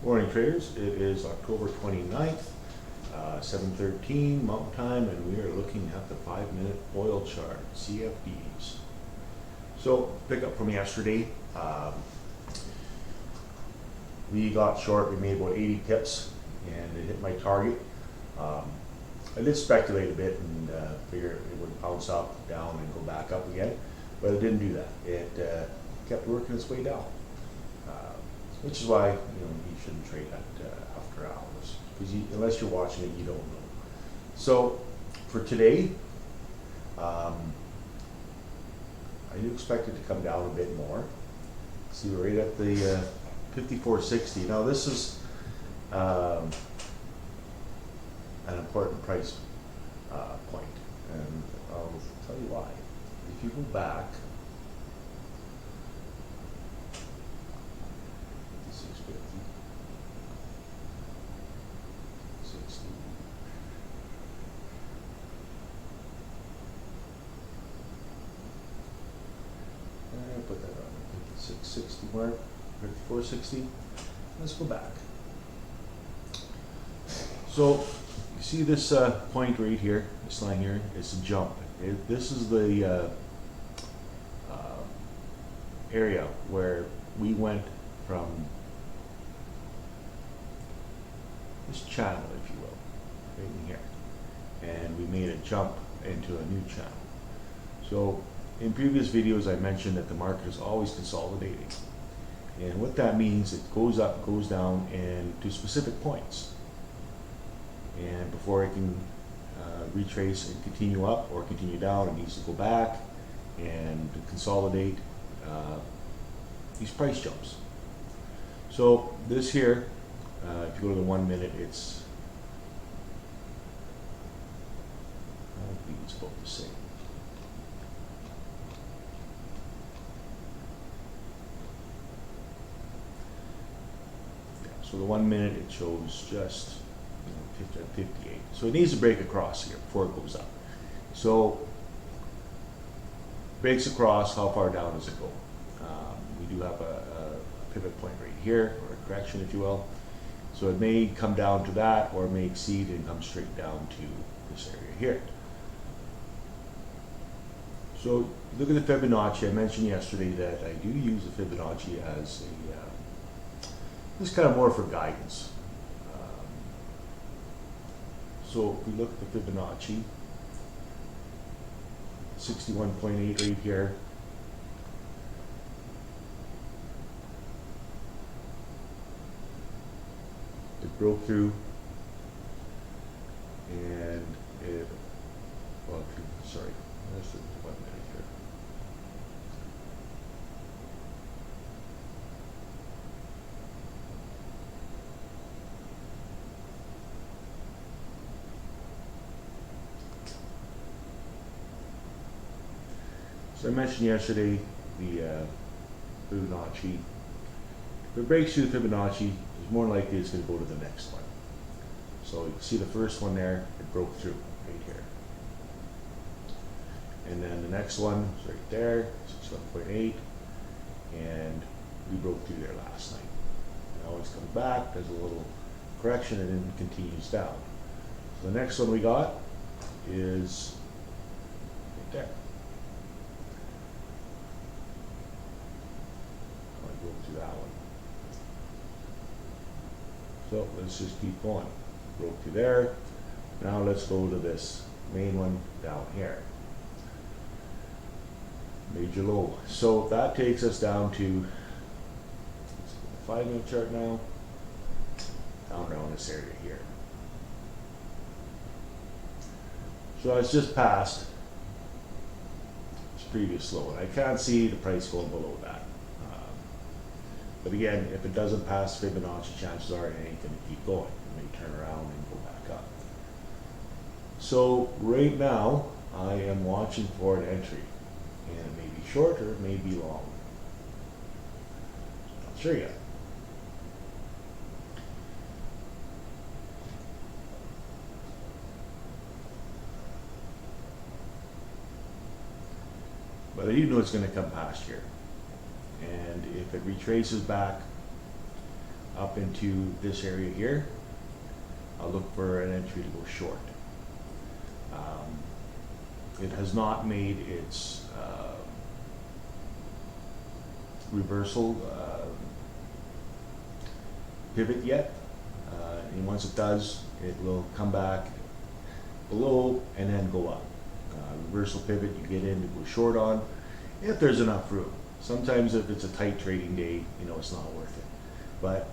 Morning traders, it is October 29th, 7:13 Mountain Time, and we are looking at the 5-minute oil chart, CFDs. So, pick up from yesterday, we got short, we made about 80 pips, and it hit my target. I did speculate a bit and figure it would bounce up, down, and go back up again, but it didn't do that. It kept working its way down. Which is why you shouldn't trade at after hours, because unless you're watching it, you don't know. So for today, I do expect it to come down a bit more. See, we're right at the 54.60. Now this is an important price point, and I'll tell you why. If you go back. 60. And put that on the 5660 mark, 54.60. Let's go back. So you see this point right here, this line here, it's a jump. This is the area where we went from this channel, if you will, right in here, and we made a jump into a new channel. So in previous videos I mentioned that the market is always consolidating, and what that means, it goes up, goes down, and to specific points, and before it can retrace and continue up or continue down, it needs to go back and consolidate these price jumps. So this here, if you go to the 1 minute, it's I think it's about the same. Yeah, so the 1 minute, it shows just 58. So it needs to break across here before it goes up. So breaks across, how far down does it go? We do have a pivot point right here, or a correction, if you will. So it may come down to that, or it may exceed and come straight down to this area here. So look at the Fibonacci. I mentioned yesterday that I do use the Fibonacci as a, this is kind of more for guidance. So if we look at the Fibonacci, 61.8 right here. It broke through, and it, well, sorry, there's the 1 minute here. So I mentioned yesterday the Fibonacci. If it breaks through the Fibonacci, it's more likely it's going to go to the next one. So you can see the first one there, it broke through right here. And then the next one is right there, 61.8, and we broke through there last night. It always comes back, does a little correction, and then continues down. So the next one we got is right there. I'll go through that one. So let's just keep going. Broke through there. Now let's go to this main one down here. Major low. So that takes us down to, let's go to the 5-minute chart now. Down around this area here. So it's just past its previous low, and I can't see the price going below that. But again, if it doesn't pass Fibonacci, chances are it ain't going to keep going. It may turn around and go back up. So right now, I am watching for an entry. And it may be short or it may be long. Not sure yet. But I do know it's going to come past here. And if it retraces back up into this area here, I'll look for an entry to go short. It has not made its reversal pivot yet, and once it does, it will come back below and then go up. Reversal pivot you get in to go short on if there's enough room. Sometimes if it's a tight trading day, you know, it's not worth it. But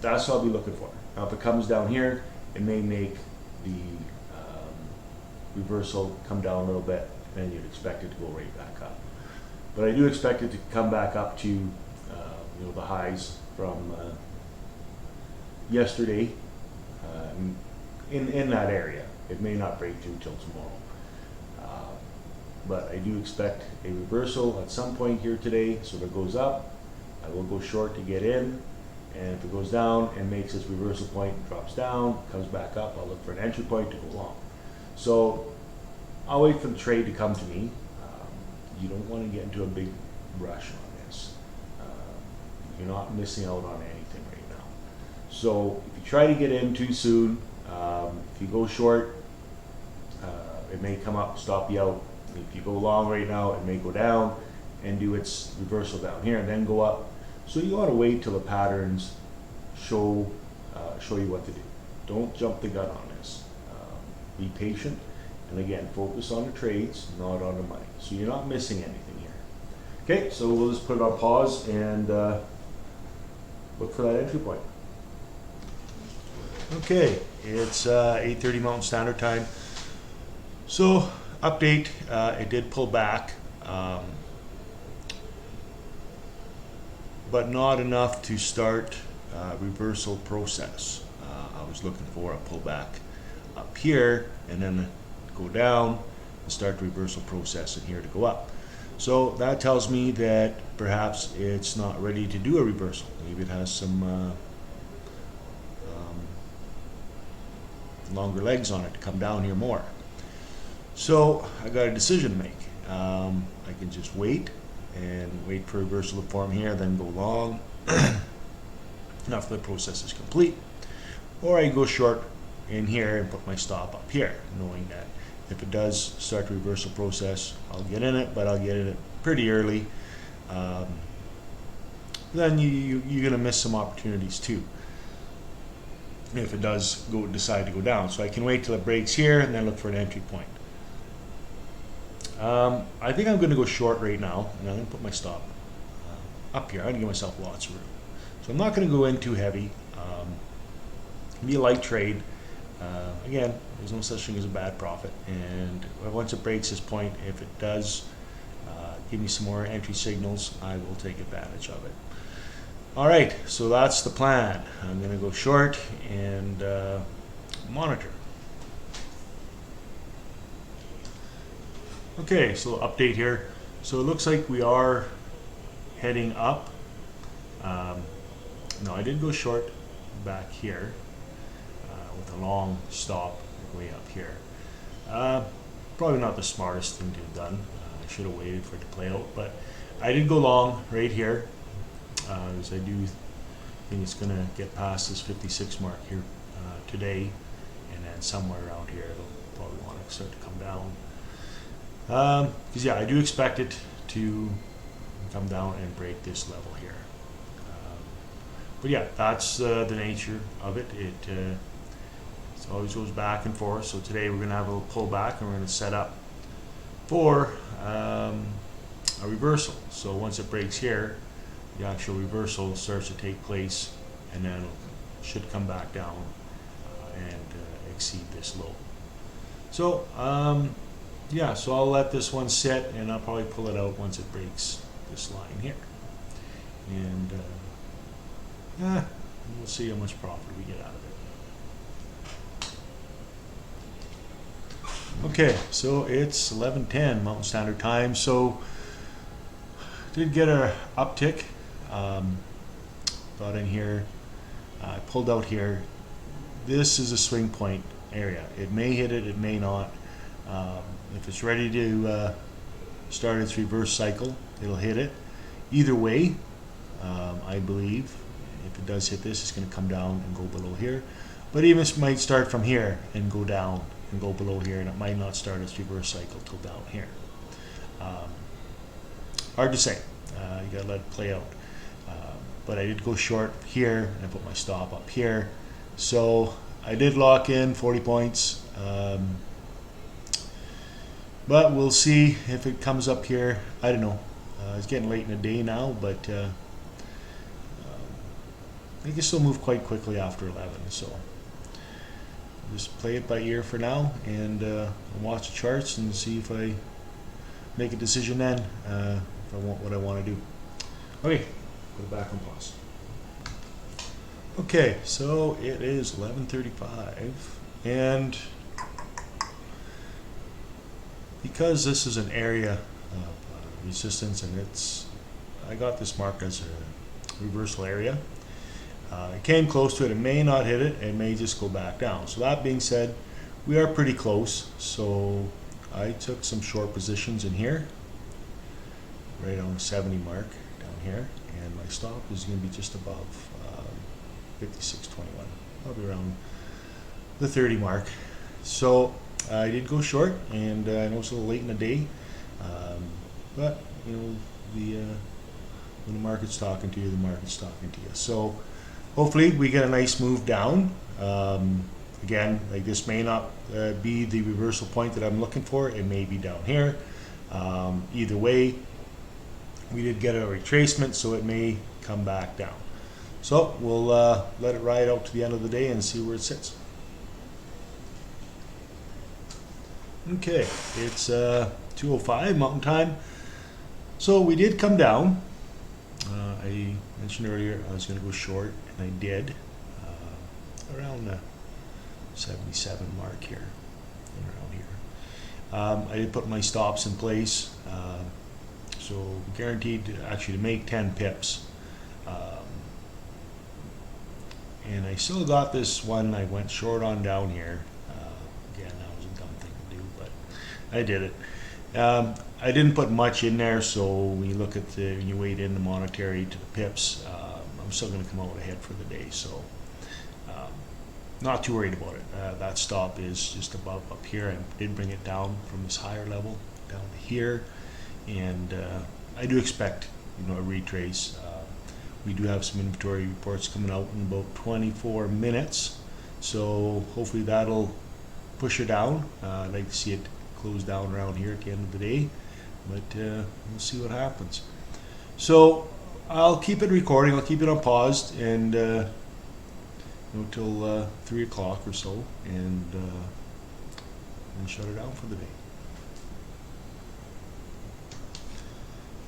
that's what I'll be looking for. Now if it comes down here, it may make the reversal come down a little bit, and you'd expect it to go right back up. But I do expect it to come back up to you know, the highs from yesterday in that area. It may not break through till tomorrow. But I do expect a reversal at some point here today. So if it goes up, I will go short to get in. And if it goes down and makes its reversal point, drops down, comes back up, I'll look for an entry point to go long. So I'll wait for the trade to come to me. You don't want to get into a big rush on this. You're not missing out on anything right now. So if you try to get in too soon, if you go short, it may come up, stop you out. If you go long right now, it may go down and do its reversal down here and then go up. So you want to wait till the patterns show you what to do. Don't jump the gun on this. Be patient, and again, focus on the trades, not on the money. So you're not missing anything here. Okay, so we'll just put it on pause and look for that entry point. Okay, it's 8:30 Mountain Standard Time. So update, it did pull back, but not enough to start reversal process. I was looking for a pullback up here and then go down and start the reversal process in here to go up. So that tells me that perhaps it's not ready to do a reversal. Maybe it has some longer legs on it to come down here more. So I got a decision to make. I can just wait and wait for reversal to form here, then go long after the process is complete. Or I go short in here and put my stop up here, knowing that if it does start the reversal process, I'll get in it, but I'll get in it pretty early. Then you're going to miss some opportunities too if it does decide to go down. So I can wait till it breaks here and then look for an entry point. I think I'm going to go short right now, and I'm going to put my stop up here. I'm going to give myself lots of room. So I'm not going to go in too heavy. Be a light trade. Again, there's no such thing as a bad profit. And once it breaks this point, if it does give me some more entry signals, I will take advantage of it. All right, so that's the plan. I'm going to go short and monitor. Okay, so update here. So it looks like we are heading up. No, I did go short back here with a long stop way up here. Probably not the smartest thing to have done. I should have waited for it to play out, but I did go long right here, because I do think it's going to get past this 56 mark here today, and then somewhere around here it'll probably want to start to come down. Because yeah, I do expect it to come down and break this level here. But yeah, that's the nature of it. It always goes back and forth. So today we're going to have a little pullback, and we're going to set up for a reversal. So once it breaks here, the actual reversal starts to take place, and then it should come back down and exceed this low. So yeah, so I'll let this one sit, and I'll probably pull it out once it breaks this line here. And we'll see how much profit we get out of it. Okay, so it's 11:10 Mountain Standard Time. So did get a uptick. Got in here. I pulled out here. This is a swing point area. It may hit it, it may not. If it's ready to start its reverse cycle, it'll hit it. Either way, I believe. If it does hit this, it's going to come down and go below here. But even it might start from here and go down and go below here, and it might not start its reverse cycle till down here. Hard to say. You gotta let it play out. But I did go short here, and I put my stop up here. So I did lock in 40 points. But we'll see if it comes up here. I don't know. It's getting late in the day now, but it can still move quite quickly after 11. So just play it by ear for now, and watch the charts and see if I make a decision then, if I want what I want to do. Okay, put it back on pause. Okay, so it is 11:35, and because this is an area of resistance, and I got this marked as a reversal area. It came close to it. It may not hit it. It may just go back down. So that being said, we are pretty close. So I took some short positions in here, right on the 70 mark down here, and my stop is going to be just above 56.21, probably around the 30 mark. So I did go short, and I know it's a little late in the day, but you know, when the market's talking to you, the market's talking to you. So hopefully we get a nice move down. Again, like this may not be the reversal point that I'm looking for. It may be down here. Either way, we did get a retracement, so it may come back down. So we'll let it ride out to the end of the day and see where it sits. Okay, it's 2:05 Mountain Time. So we did come down. I mentioned earlier I was going to go short, and I did, around the 77 mark here, around here. I did put my stops in place, so guaranteed actually to make 10 pips. And I still got this one I went short on down here. Again, that was a dumb thing to do, but I did it. I didn't put much in there, so when you look at when you weight in the monetary to the pips, I'm still going to come out ahead for the day, so not too worried about it. That stop is just above up here. I did bring it down from this higher level down to here, and I do expect, you know, a retrace. We do have some inventory reports coming out in about 24 minutes, so hopefully that'll push it down. I'd like to see it close down around here at the end of the day, but we'll see what happens. So I'll keep it recording. I'll keep it on paused, and till 3 o'clock or so, and shut it down for the day.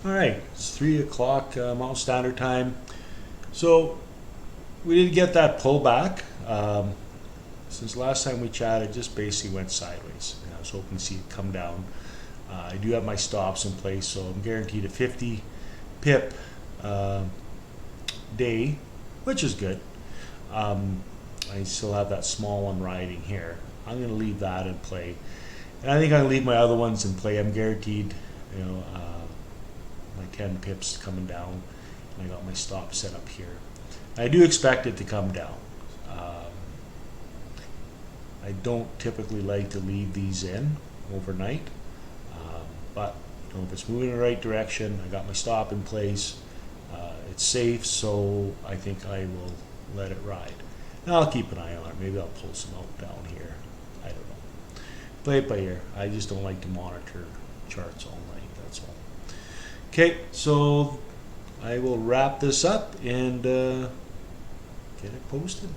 All right, it's 3 o'clock Mountain Standard Time. So we did get that pullback. Since last time we chatted, just basically went sideways. And I was hoping to see it come down. I do have my stops in place, so I'm guaranteed a 50 pip day, which is good. I still have that small one riding here. I'm going to leave that in play, and I think I'm going to leave my other ones in play. I'm guaranteed, you know, my 10 pips coming down, and I got my stop set up here. I do expect it to come down. I don't typically like to leave these in overnight, but you know, if it's moving in the right direction, I got my stop in place, it's safe, so I think I will let it ride. And I'll keep an eye on it. Maybe I'll pull some out down here. I don't know. Play it by ear. I just don't like to monitor charts all night, that's all. Okay, so I will wrap this up and get it posted.